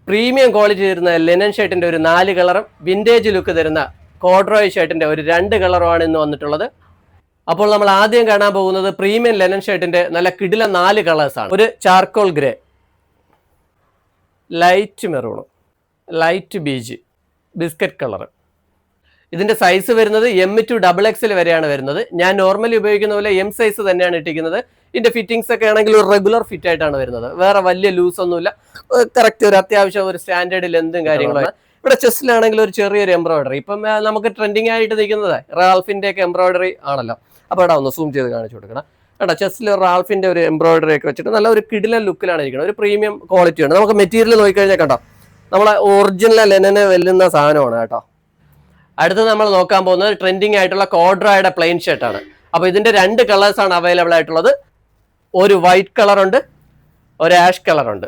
Premium quality തരുന്ന Lennon ഷർട്ടിന്റെ ഒരു 4 കളറും വിന്റേജ് ലുക്ക് തരുന്ന കോഡ്രോയ് ഷർട്ടിന്റെ ഒരു 2 കളറുമാണ് ഇന്ന് വന്നിട്ടുള്ളത്. അപ്പോൾ നമ്മൾ ആദ്യം കാണാൻ പോകുന്നത് പ്രീമിയം ലെനൻ ഷർട്ടിന്റെ നല്ല കിടില 4 കളേഴ്സാണ്. ഒരു charcoal grey, light maroon, light beige, biscuit colour. ഇതിന്റെ സൈസ് വരുന്നത് M to XXL വരെയാണ് വരുന്നത്. ഞാൻ നോർമലി ഉപയോഗിക്കുന്ന പോലെ M സൈസ് തന്നെയാണ് ഇട്ടിരിക്കുന്നത്. ഇതിന്റെ ഫിറ്റിംഗ്സ് ഒക്കെ ആണെങ്കിൽ ഒരു റെഗുലർ ഫിറ്റ് ആയിട്ടാണ് വരുന്നത്. വേറെ വലിയ ലൂസ് ഒന്നുമില്ല. കറക്റ്റ് ഒരു അത്യാവശ്യം ഒരു സ്റ്റാൻഡേർഡ് ലെന്തും കാര്യങ്ങളാണ്. ഇവിടെ ചെസ്റ്റിലാണെങ്കിൽ ഒരു ചെറിയൊരു എംബ്രോയിഡറി. ഇപ്പം നമുക്ക് ട്രെൻഡിങ് ആയിട്ട് നിൽക്കുന്നത് റാൽഫിന്റെ ഒക്കെ എംബ്രോയിഡറി ആണല്ലോ. അപ്പോൾ ഇവിടെ ഒന്ന് സൂം ചെയ്ത് കാണിച്ചു കൊടുക്കണം കേട്ടോ. ചെസ്റ്റിൽ റാൽഫിന്റെ ഒരു എംബ്രോയിഡറി ഒക്കെ വെച്ചിട്ട് നല്ല ഒരു കിടിലൻ ലുക്കിലാണ് ഇരിക്കുന്നത്. ഒരു പ്രീമിയം ക്വാളിറ്റി ഉണ്ട്. നമുക്ക് മെറ്റീരിയൽ നോക്കിക്കഴിഞ്ഞാൽ കണ്ടോ, നമ്മളെ ഒറിജിനൽ ലെനനെ വെല്ലുന്ന സാധനമാണ് കേട്ടോ. അടുത്ത് നമ്മൾ നോക്കാൻ പോകുന്നത് ട്രെൻഡിങ് ആയിട്ടുള്ള കോഡ്രോയുടെ പ്ലെയിൻ ഷർട്ടാണ്. അപ്പോൾ ഇതിന്റെ 2 കളേഴ്സാണ് അവൈലബിൾ ആയിട്ടുള്ളത്. ഒരു വൈറ്റ് കളർ ഉണ്ട്, ഒരു ആഷ് കളർ ഉണ്ട്.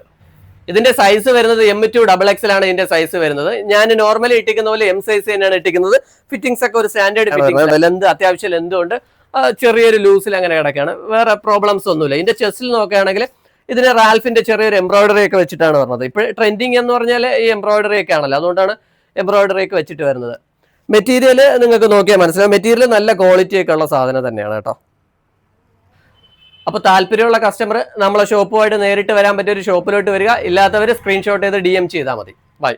ഇതിന്റെ സൈസ് വരുന്നത് M to XXL ആണ് ഇതിന്റെ സൈസ് വരുന്നത്. ഞാൻ നോർമലി ഇട്ടിക്കുന്ന പോലെ M സൈസ് തന്നെയാണ് ഇട്ടിക്കുന്നത്. ഫിറ്റിംഗ്സ് ഒക്കെ ഒരു സ്റ്റാൻഡേർഡ് ഫിറ്റിംഗ്, ലെന്ത് അത്യാവശ്യം ലെന്ത് ഉണ്ട്, ചെറിയൊരു ലൂസിൽ അങ്ങനെ കിടക്കുകയാണ്. വേറെ പ്രോബ്ലംസ് ഒന്നുമില്ല. ഇതിന്റെ ചെസ്റ്റിൽ നോക്കുകയാണെങ്കിൽ ഇതിന് റാൽഫിന്റെ ചെറിയൊരു എംബ്രോയിഡറി ഒക്കെ വെച്ചിട്ടാണ് വരുന്നത്. ഇപ്പോൾ ട്രെൻഡിങ് എന്ന് പറഞ്ഞാൽ ഈ എംബ്രോയിഡറി ഒക്കെ ആണല്ലോ, അതുകൊണ്ടാണ് എംബ്രോയിഡറി ഒക്കെ വെച്ചിട്ട് വരുന്നത്. മെറ്റീരിയൽ നിങ്ങൾക്ക് നോക്കിയാൽ മനസ്സിലാവും. മെറ്റീരിയൽ നല്ല ക്വാളിറ്റി ഒക്കെ ഉള്ള സാധനം തന്നെയാണ് കേട്ടോ. അപ്പോൾ താല്പര്യമുള്ള കസ്റ്റമർ നമ്മളെ ഷോപ്പുമായിട്ട് നേരിട്ട് വരാൻ പറ്റിയ ഒരു ഷോപ്പിലോട്ട് വരിക. ഇല്ലാത്തവർ സ്ക്രീൻഷോട്ട് ചെയ്ത് DM ചെയ്താൽ മതി. ബൈ.